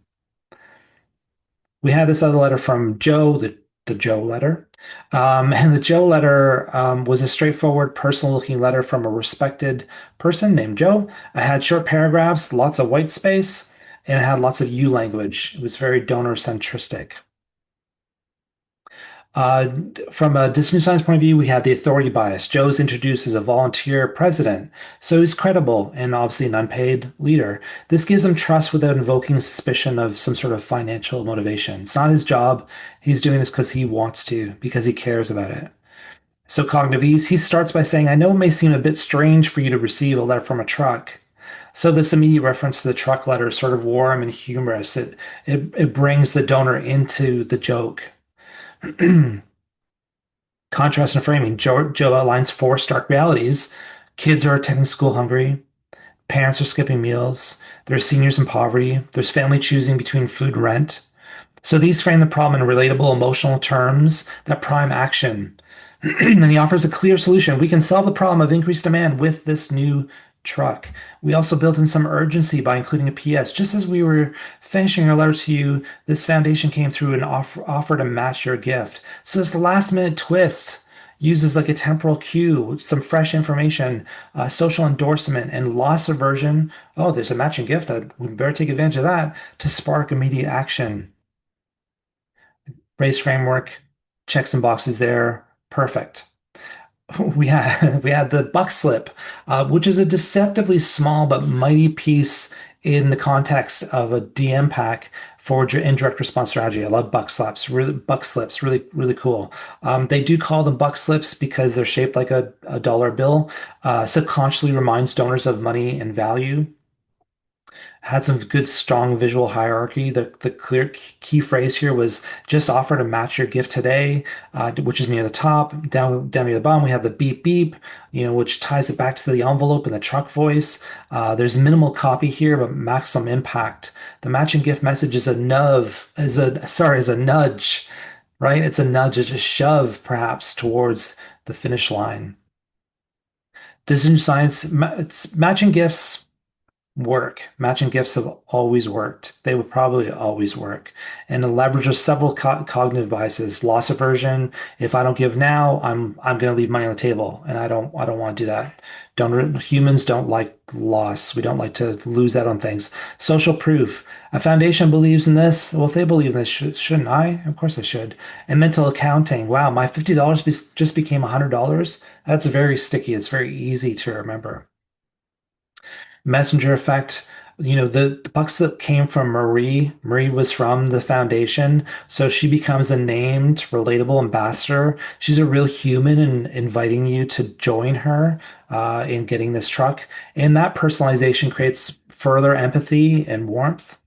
We had this other letter from Joe, the Joe letter. And the Joe letter was a straightforward, personal looking letter from a respected person named Joe. I had short paragraphs, lots of white space, and it had lots of you language. It was very donor centristic. Uh, from a discipline science point of view, we had the authority bias. Joe's introduced as a volunteer president, so he's credible and obviously an unpaid leader. This gives him trust without invoking suspicion of some sort of financial motivation. It's not his job. He's doing this because he wants to, because he cares about it. So cognitive ease, he starts by saying, I know it may seem a bit strange for you to receive a letter from a truck. So this immediate reference to the truck letter is sort of warm and humorous. It brings the donor into the joke. Contrast and framing. Joe outlines four stark realities. Kids are attending school hungry. Parents are skipping meals. There's seniors in poverty. There's family choosing between food and rent. So these frame the problem in relatable emotional terms that prime action. And he offers a clear solution. We can solve the problem of increased demand with this new truck. We also built in some urgency by including a PS. Just as we were finishing our letter to you, this foundation came through and offer to match your gift. So this last minute twist uses like a temporal cue, some fresh information, social endorsement, and loss aversion. Oh, there's a matching gift. We better take advantage of that to spark immediate action. R.A.I.S.E framework, checks and boxes there. Perfect. We had the buck slip, which is a deceptively small but mighty piece in the context of a DM pack for indirect response strategy. I love buck slips, really cool. They do call them buck slips because they're shaped like a dollar bill. Subconsciously reminds donors of money and value. Had some good, strong visual hierarchy. The clear key phrase here was just offer to match your gift today, which is near the top. Down near the bottom, we have the beep beep, which ties it back to the envelope and the truck voice. There's minimal copy here, but maximum impact. The matching gift message is a nudge, right? It's a nudge, it's a shove, perhaps, towards the finish line. Decision science, it's matching gifts work. Matching gifts have always worked. They would probably always work. And it leverages several cognitive biases. Loss aversion. If I don't give now, I'm going to leave money on the table, and I don't want to do that. Don't Humans don't like loss. We don't like to lose out on things. Social proof. A foundation believes in this. Well, if they believe in this, shouldn't I? Of course I should. And mental accounting. Wow, my $50 just became $100. That's very sticky. It's very easy to remember. Messenger effect. The buck slip came from Marie. Marie was from the foundation, so she becomes a named, relatable ambassador. She's a real human and inviting you to join her in getting this truck. And that personalization creates further empathy and warmth.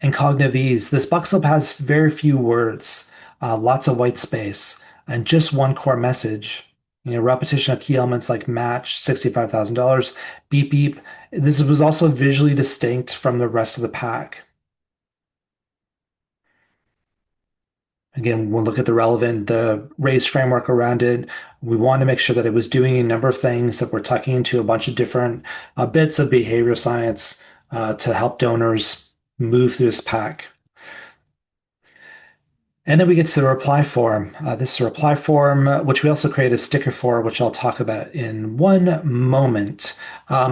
And cognitive ease. This buck slip has very few words, lots of white space, and just one core message. Repetition of key elements like match, $65,000, beep beep. This was also visually distinct from the rest of the pack. Again, we'll look at the R.A.I.S.E framework around it. We want to make sure that it was doing a number of things that we're tucking into a bunch of different bits of behavioral science to help donors move through this pack. And then we get to the reply form. This is a reply form, which we also create a sticker for, which I'll talk about in one moment.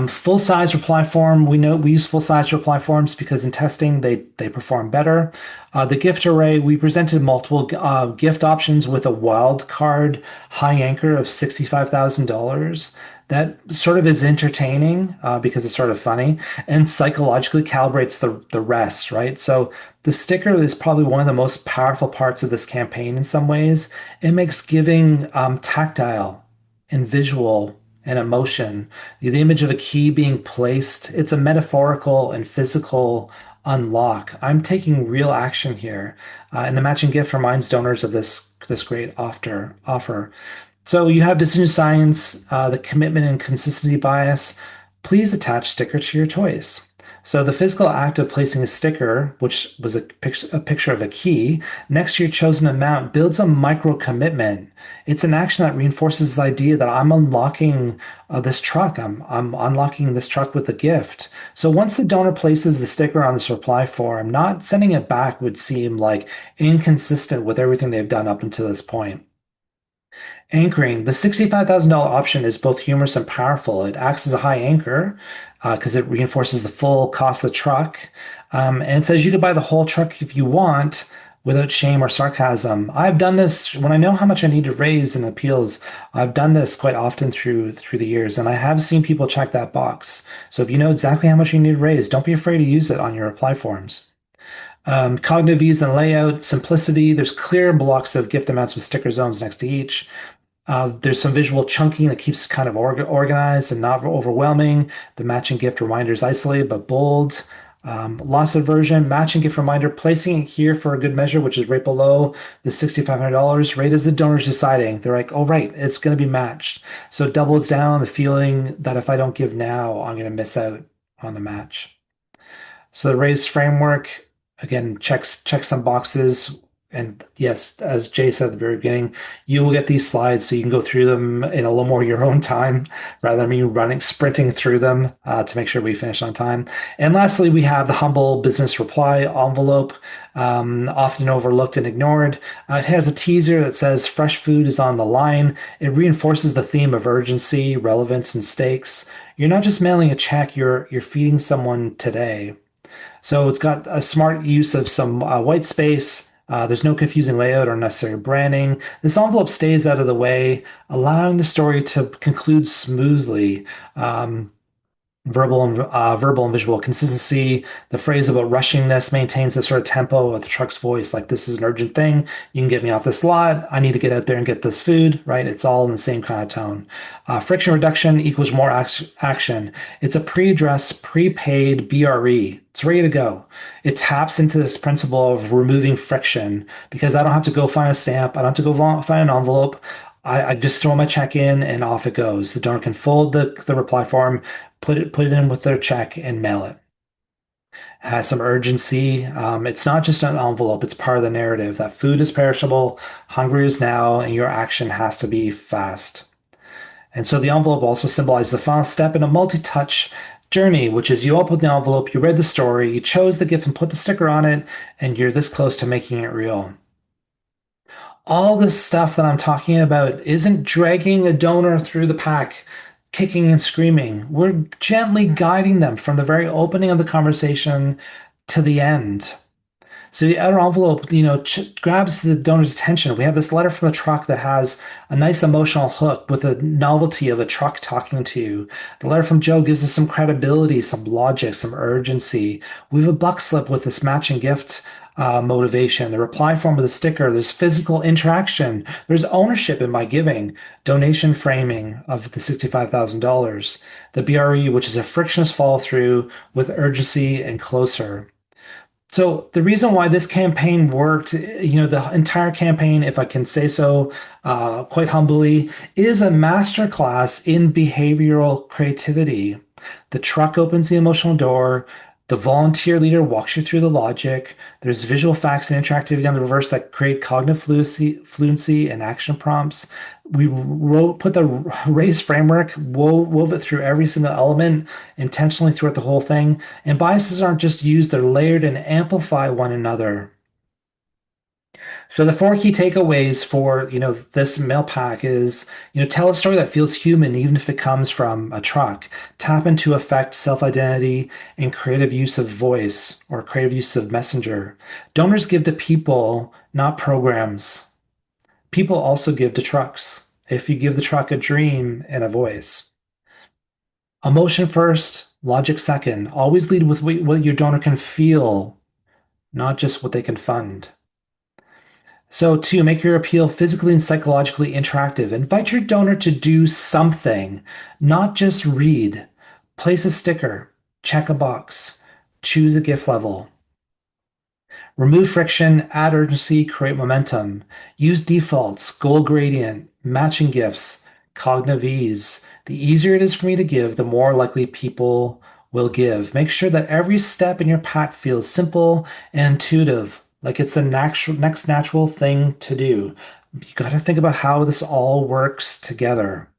Full-size reply form. We know we use full-size reply forms because in testing they perform better. The gift array, we presented multiple gift options with a wild card high anchor of $65,000. that sort of is entertaining because it's sort of funny and psychologically calibrates the rest, right? So the sticker is probably one of the most powerful parts of this campaign in some ways. It makes giving tactile and visual and emotion. The image of a key being placed, it's a metaphorical and physical unlock. I'm taking real action here. And the matching gift reminds donors of this great offer. So you have decision science, the commitment and consistency bias. Please attach sticker to your choice. So the physical act of placing a sticker, which was a picture of a key, next to your chosen amount builds a micro commitment. It's an action that reinforces the idea that I'm unlocking this truck. I'm unlocking this truck with a gift. So once the donor places the sticker on this reply form, not sending it back would seem like inconsistent with everything they've done up until this point. Anchoring. The $65,000 option is both humorous and powerful. It acts as a high anchor because it reinforces the full cost of the truck. And it says you can buy the whole truck if you want without shame or sarcasm. I've done this when I know how much I need to raise in appeals. I've done this quite often through the years, and I have seen people check that box. So if you know exactly how much you need to raise, don't be afraid to use it on your reply forms. Cognitive ease and layout, simplicity. There's clear blocks of gift amounts with sticker zones next to each. There's some visual chunking that keeps kind of organized and not overwhelming. The matching gift reminder is isolated but bold. Loss aversion, matching gift reminder, placing it here for a good measure, which is right below the $6,500, right as the donor's deciding. They're like, oh, right, it's going to be matched. So it doubles down on the feeling that if I don't give now, I'm going to miss out on the match. So the R.A.I.S.E framework, again, checks some boxes. And yes, as Jay said at the very beginning, you will get these slides so you can go through them in a little more your own time rather than me sprinting through them to make sure we finish on time. And lastly, we have the humble business reply envelope, often overlooked and ignored. It has a teaser that says fresh food is on the line. It reinforces the theme of urgency, relevance, and stakes. You're not just mailing a check, you're feeding someone today. So it's got a smart use of some white space. There's no confusing layout or unnecessary branding. This envelope stays out of the way, allowing the story to conclude smoothly. Verbal and visual consistency. The phrase about rushing this maintains the sort of tempo of the truck's voice. Like, this is an urgent thing. You can get me off this lot. I need to get out there and get this food, right? It's all in the same kind of tone. Friction reduction equals more action. It's a pre-addressed, prepaid BRE. It's ready to go. It taps into this principle of removing friction because I don't have to go find a stamp. I don't have to go find an envelope. I just throw my check in and off it goes. The donor can fold the reply form, put it in with their check and mail it. Has some urgency. It's not just an envelope, it's part of the narrative that food is perishable, hungry is now, and your action has to be fast. And so the envelope also symbolizes the final step in a multi-touch journey, which is you open the envelope, you read the story, you chose the gift and put the sticker on it, and you're this close to making it real. All this stuff that I'm talking about isn't dragging a donor through the pack, kicking and screaming. We're gently guiding them from the very opening of the conversation to the end. So the outer envelope, grabs the donor's attention. We have this letter from the truck that has a nice emotional hook with the novelty of a truck talking to you. The letter from Joe gives us some credibility, some logic, some urgency. We have a buck slip with this matching gift motivation. The reply form with a sticker. There's physical interaction. There's ownership in my giving. Donation framing of the $65,000. The BRE, which is a frictionless follow through with urgency and closer. So the reason why this campaign worked, the entire campaign, if I can say so, quite humbly, is a masterclass in behavioral creativity. The truck opens the emotional door. The volunteer leader walks you through the logic. There's visual facts and interactivity on the reverse that create cognitive fluency and action prompts. We put the R.A.I.S.E framework, wove it through every single element intentionally throughout the whole thing. And biases aren't just used, they're layered and amplify one another. So the four key takeaways for, this mail pack is, tell a story that feels human, even if it comes from a truck. Tap into affect, self-identity, and creative use of voice or creative use of messenger. Donors give to people, not programs. People also give to trucks. If you give the truck a dream and a voice. Emotion first, logic second. Always lead with what your donor can feel, not just what they can fund. So, two, make your appeal physically and psychologically interactive. Invite your donor to do something, not just read. Place a sticker, check a box, choose a gift level. Remove friction, add urgency, create momentum. Use defaults, goal gradient, matching gifts, cognitive ease. The easier it is for me to give, the more likely people will give. Make sure that every step in your pack feels simple and intuitive, like it's the next natural thing to do. You got to think about how this all works together.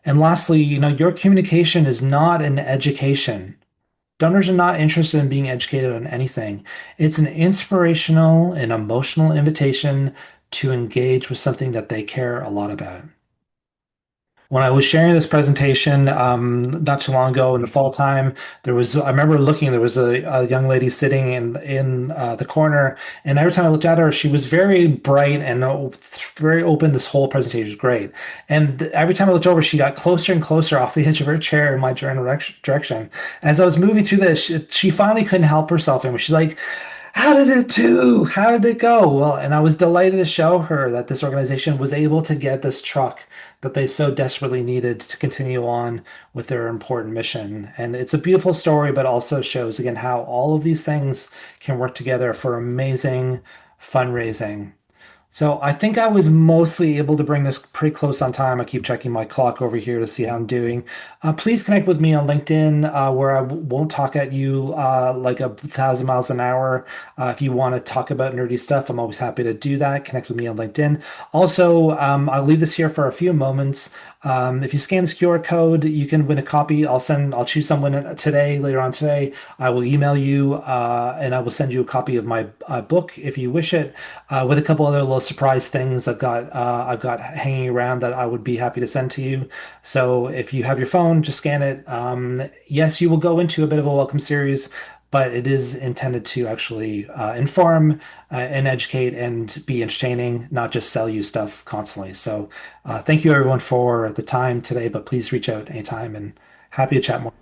And lastly, your communication is not an education. Donors are not interested in being educated on anything. It's an inspirational and emotional invitation to engage with something that they care a lot about. When I was sharing this presentation not too long ago in the fall time, I remember looking, there was a young lady sitting in the corner, and every time I looked at her, she was very bright and very open. This whole presentation was great. And every time I looked over, she got closer and closer off the edge of her chair in my general direction. As I was moving through this, she finally couldn't help herself, and she's like, how did it do? How did it go? Well, and I was delighted to show her that this organization was able to get this truck that they so desperately needed to continue on with their important mission. And it's a beautiful story, but also shows again how all of these things can work together for amazing fundraising. So I think I was mostly able to bring this pretty close on time. I keep checking my clock over here to see how I'm doing. Please connect with me on LinkedIn, where won't talk at you like 1,000 miles an hour. If you want to talk about nerdy stuff, I'm always happy to do that. Connect with me on LinkedIn. Also, I'll leave this here for a few moments. If you scan this QR code, you can win a copy. I'll choose someone today, later on today. I will email you, and I will send you a copy of my book if you wish it, with a couple other little surprise things I've got hanging around that I would be happy to send to you. So if you have your phone, just scan it. Yes, you will go into a bit of a welcome series, but it is intended to actually inform and educate and be entertaining, not just sell you stuff constantly. So thank you everyone for the time today, but please reach out anytime and happy to chat more.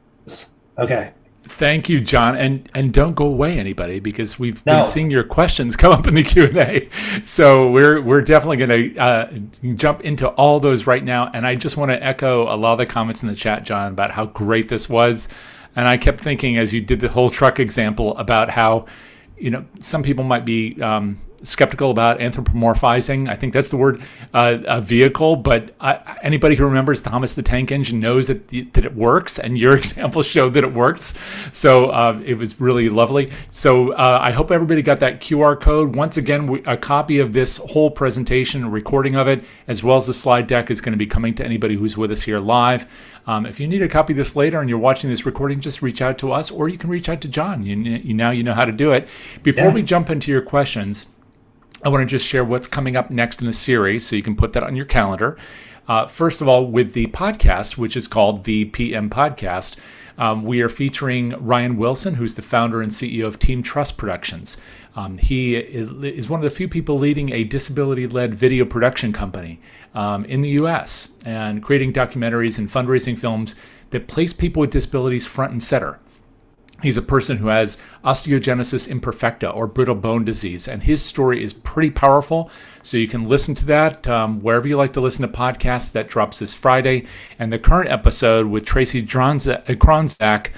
Okay. Thank you, John, and don't go away, anybody, because we've been No. seeing your questions come up in the Q&A. So we're definitely going to jump into all those right now. And I just want to echo a lot of the comments in the chat, John, about how great this was. And I kept thinking, as you did the whole truck example, about how some people might be skeptical about anthropomorphizing. I think that's the word, a vehicle. But anybody who remembers Thomas the Tank Engine knows that it works, and your example showed that it works. So it was really lovely. So I hope everybody got that QR code. Once again, a copy of this whole presentation, a recording of it, as well as the slide deck, is going to be coming to anybody who's with us here live. If you need a copy of this later and you're watching this recording, just reach out to us, or you can reach out to John. You know how to do it. Before we jump into your questions, I want to just share what's coming up next in the series, so you can put that on your calendar. First of all, with the podcast, which is called the PM Podcast, we are featuring Ryan Wilson, who's the founder and CEO of Team Trust Productions. He is one of the few people leading a disability-led video production company in the U.S. and creating documentaries and fundraising films that place people with disabilities front and center. He's a person who has osteogenesis imperfecta, or brittle bone disease, and his story is pretty powerful. So you can listen to that wherever you like to listen to podcasts. That drops this Friday. And the current episode with Tracy Kronzak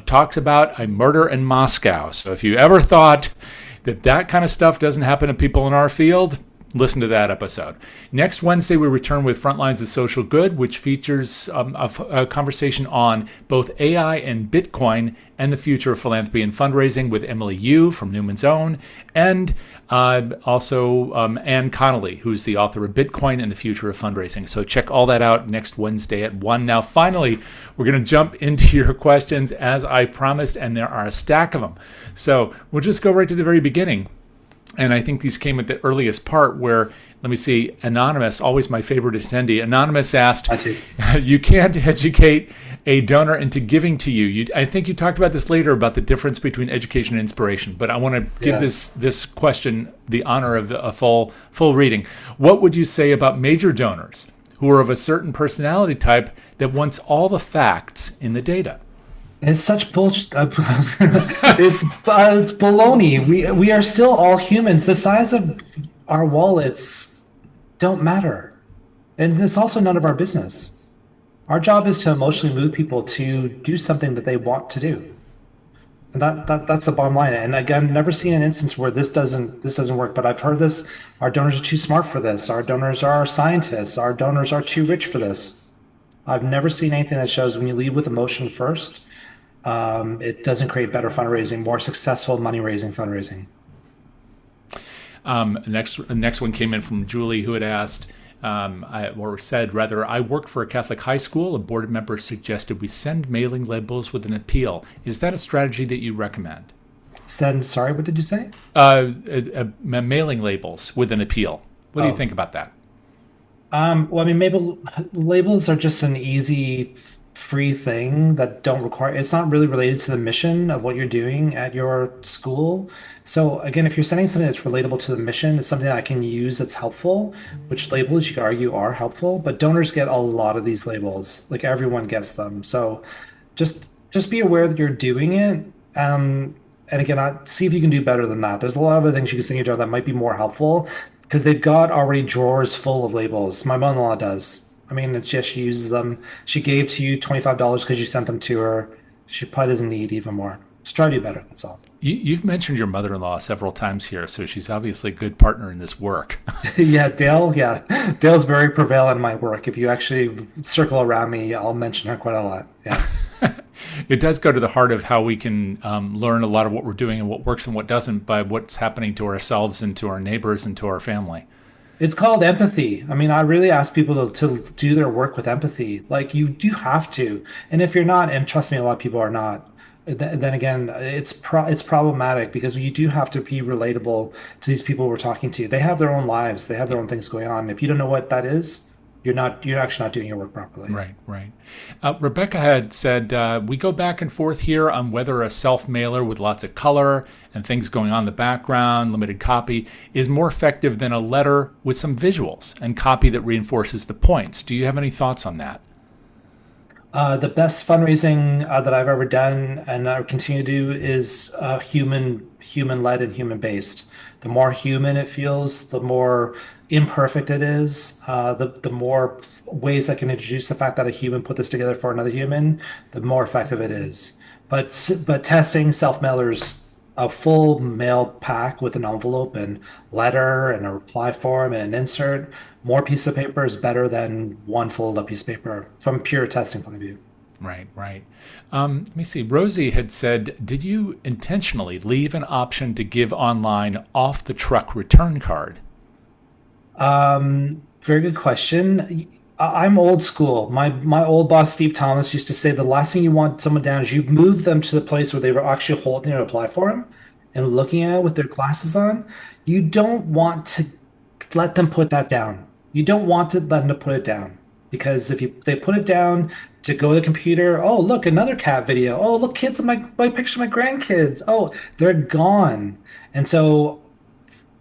talks about a murder in Moscow. So if you ever thought that kind of stuff doesn't happen to people in our field, listen to that episode. Next Wednesday, we return with Frontlines of Social Good, which features a conversation on both AI and Bitcoin and the future of philanthropy and fundraising with Emily Yu from Newman's Own, and also Ann Connolly, who's the author of Bitcoin and the Future of Fundraising. So check all that out next Wednesday at 1. Now, finally, we're going to jump into your questions as I promised, and there are a stack of them. So we'll just go right to the very beginning. And I think these came at the earliest part where, let me see, Anonymous, always my favorite attendee, Anonymous asked, you can't educate a donor into giving to you. I think you talked about this later, about the difference between education and inspiration, but I want to give this question the honor of a full reading. What would you say about major donors who are of a certain personality type that wants all the facts in the data. It's such bullshit. It's baloney. We are still all humans. The size of our wallets don't matter, and it's also none of our business. Our job is to emotionally move people to do something that they want to do. And that's the bottom line. And again, I've never seen an instance where this doesn't work. But I've heard this. Our donors are too smart for this. Our donors are scientists. Our donors are too rich for this. I've never seen anything that shows when you lead with emotion first, it doesn't create better fundraising, more successful money raising fundraising. Next one came in from Julie, who had asked, or said rather, I work for a Catholic high school. A board member suggested we send mailing labels with an appeal. Is that a strategy that you recommend? Sorry, what did you say? Mailing labels with an appeal. What do you think about that? Well, I mean, maybe labels are just an easy, free thing that don't require, it's not really related to the mission of what you're doing at your school. So again, if you're sending something that's relatable to the mission, it's something that I can use that's helpful, which labels you could argue are helpful, but donors get a lot of these labels. Like everyone gets them. So just be aware that you're doing it. And again, see if you can do better than that. There's a lot of other things you can send your donor that might be more helpful because they've got already drawers full of labels. My mother-in-law does. I mean, it's just she uses them. She gave to you $25 because you sent them to her. She probably doesn't need even more. Just try to do better. That's all. You've mentioned your mother-in-law several times here, so she's obviously a good partner in this work. Yeah, Dale. Yeah, Dale's very prevalent in my work. If you actually circle around me, I'll mention her quite a lot. Yeah. It does go to the heart of how we can learn a lot of what we're doing and what works and what doesn't by what's happening to ourselves and to our neighbors and to our family. It's called empathy. I mean, I really ask people to do their work with empathy. Like you do have to. And if you're not, and trust me, a lot of people are not, then again, it's problematic because you do have to be relatable to these people we're talking to. They have their own lives. They have their own things going on. If you don't know what that is, you're actually not doing your work properly. Right, right. Rebecca had said, we go back and forth here on whether a self-mailer with lots of color and things going on in the background, limited copy, is more effective than a letter with some visuals and copy that reinforces the points. Do you have any thoughts on that? The best fundraising that I've ever done and I continue to do is human-led and human-based. The more human it feels, the more imperfect it is, the more ways I can introduce the fact that a human put this together for another human, the more effective it is. But testing self-mailers, a full mail pack with an envelope and letter and a reply form and an insert, more piece of paper is better than one folded up piece of paper from a pure testing point of view. Right, right. Let me see. Rosie had said, did you intentionally leave an option to give online off the truck return card? Very good question. I'm old school. My old boss, Steve Thomas, used to say the last thing you want someone down is you've moved them to the place where they were actually holding to apply for them and looking at it with their glasses on. You don't want to let them put that down. You don't want to let them to put it down because if they put it down to go to the computer, oh look, another cat video. Oh look, kids of my picture of my grandkids. Oh, they're gone. And so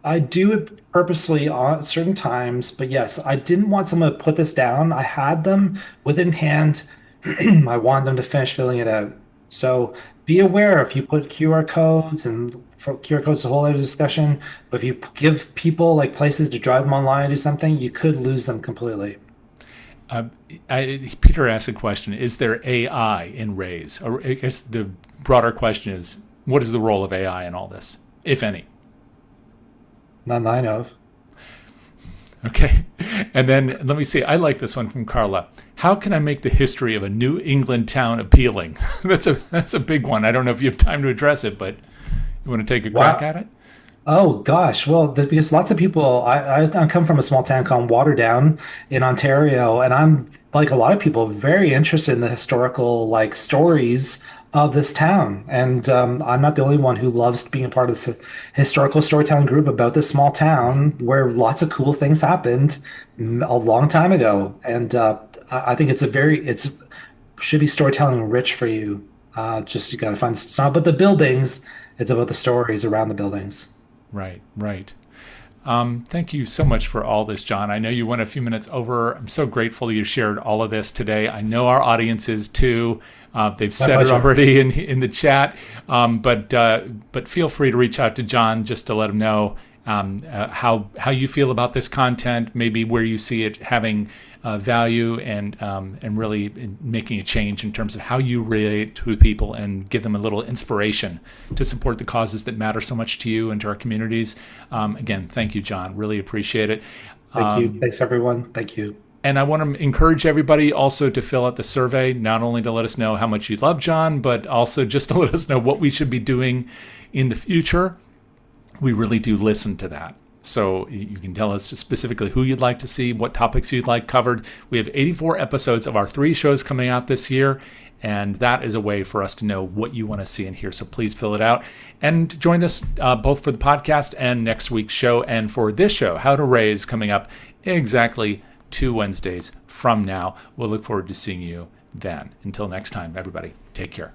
I do it purposely on certain times, but yes, I didn't want someone to put this down. I had them within hand. I wanted them to finish filling it out. So be aware if you put QR codes and for QR codes is a whole other discussion, but if you give people like places to drive them online and do something, you could lose them completely. Peter asked a question, is there AI in R.A.I.S.E? Or I guess the broader question is, what is the role of AI in all this, if any? Not that I know of. Okay. And then let me see. I like this one from Carla. How can I make the history of a New England town appealing? That's a big one. I don't know if you have time to address it, but you want to take a crack at it? Oh gosh, well, because lots of people, I come from a small town called Waterdown in Ontario, and I'm like a lot of people very interested in the historical like stories of this town, and I'm not the only one who loves being a part of this historical storytelling group about this small town where lots of cool things happened a long time ago, and I think it's should be storytelling rich for you. Just you got to find it's not about the buildings, it's about the stories around the buildings. Right, right. Thank you so much for all this, John. I know you went a few minutes over. I'm so grateful you shared all of this today. I know our audience is too. They've said it already in the chat, but feel free to reach out to John just to let him know how you feel about this content, maybe where you see it having value and really making a change in terms of how you relate to people and give them a little inspiration to support the causes that matter so much to you and to our communities. Again, thank you, John. Really appreciate it. Thank you. Thanks, everyone. Thank you. And I want to encourage everybody also to fill out the survey, not only to let us know how much you love John, but also just to let us know what we should be doing in the future. We really do listen to that. So you can tell us specifically who you'd like to see, what topics you'd like covered. We have 84 episodes of our 3 shows coming out this year, and that is a way for us to know what you want to see and hear. So please fill it out and join us both for the podcast and next week's show. And for this show, How to Raise, coming up exactly 2 Wednesdays from now. We'll look forward to seeing you then. Until next time, everybody, take care.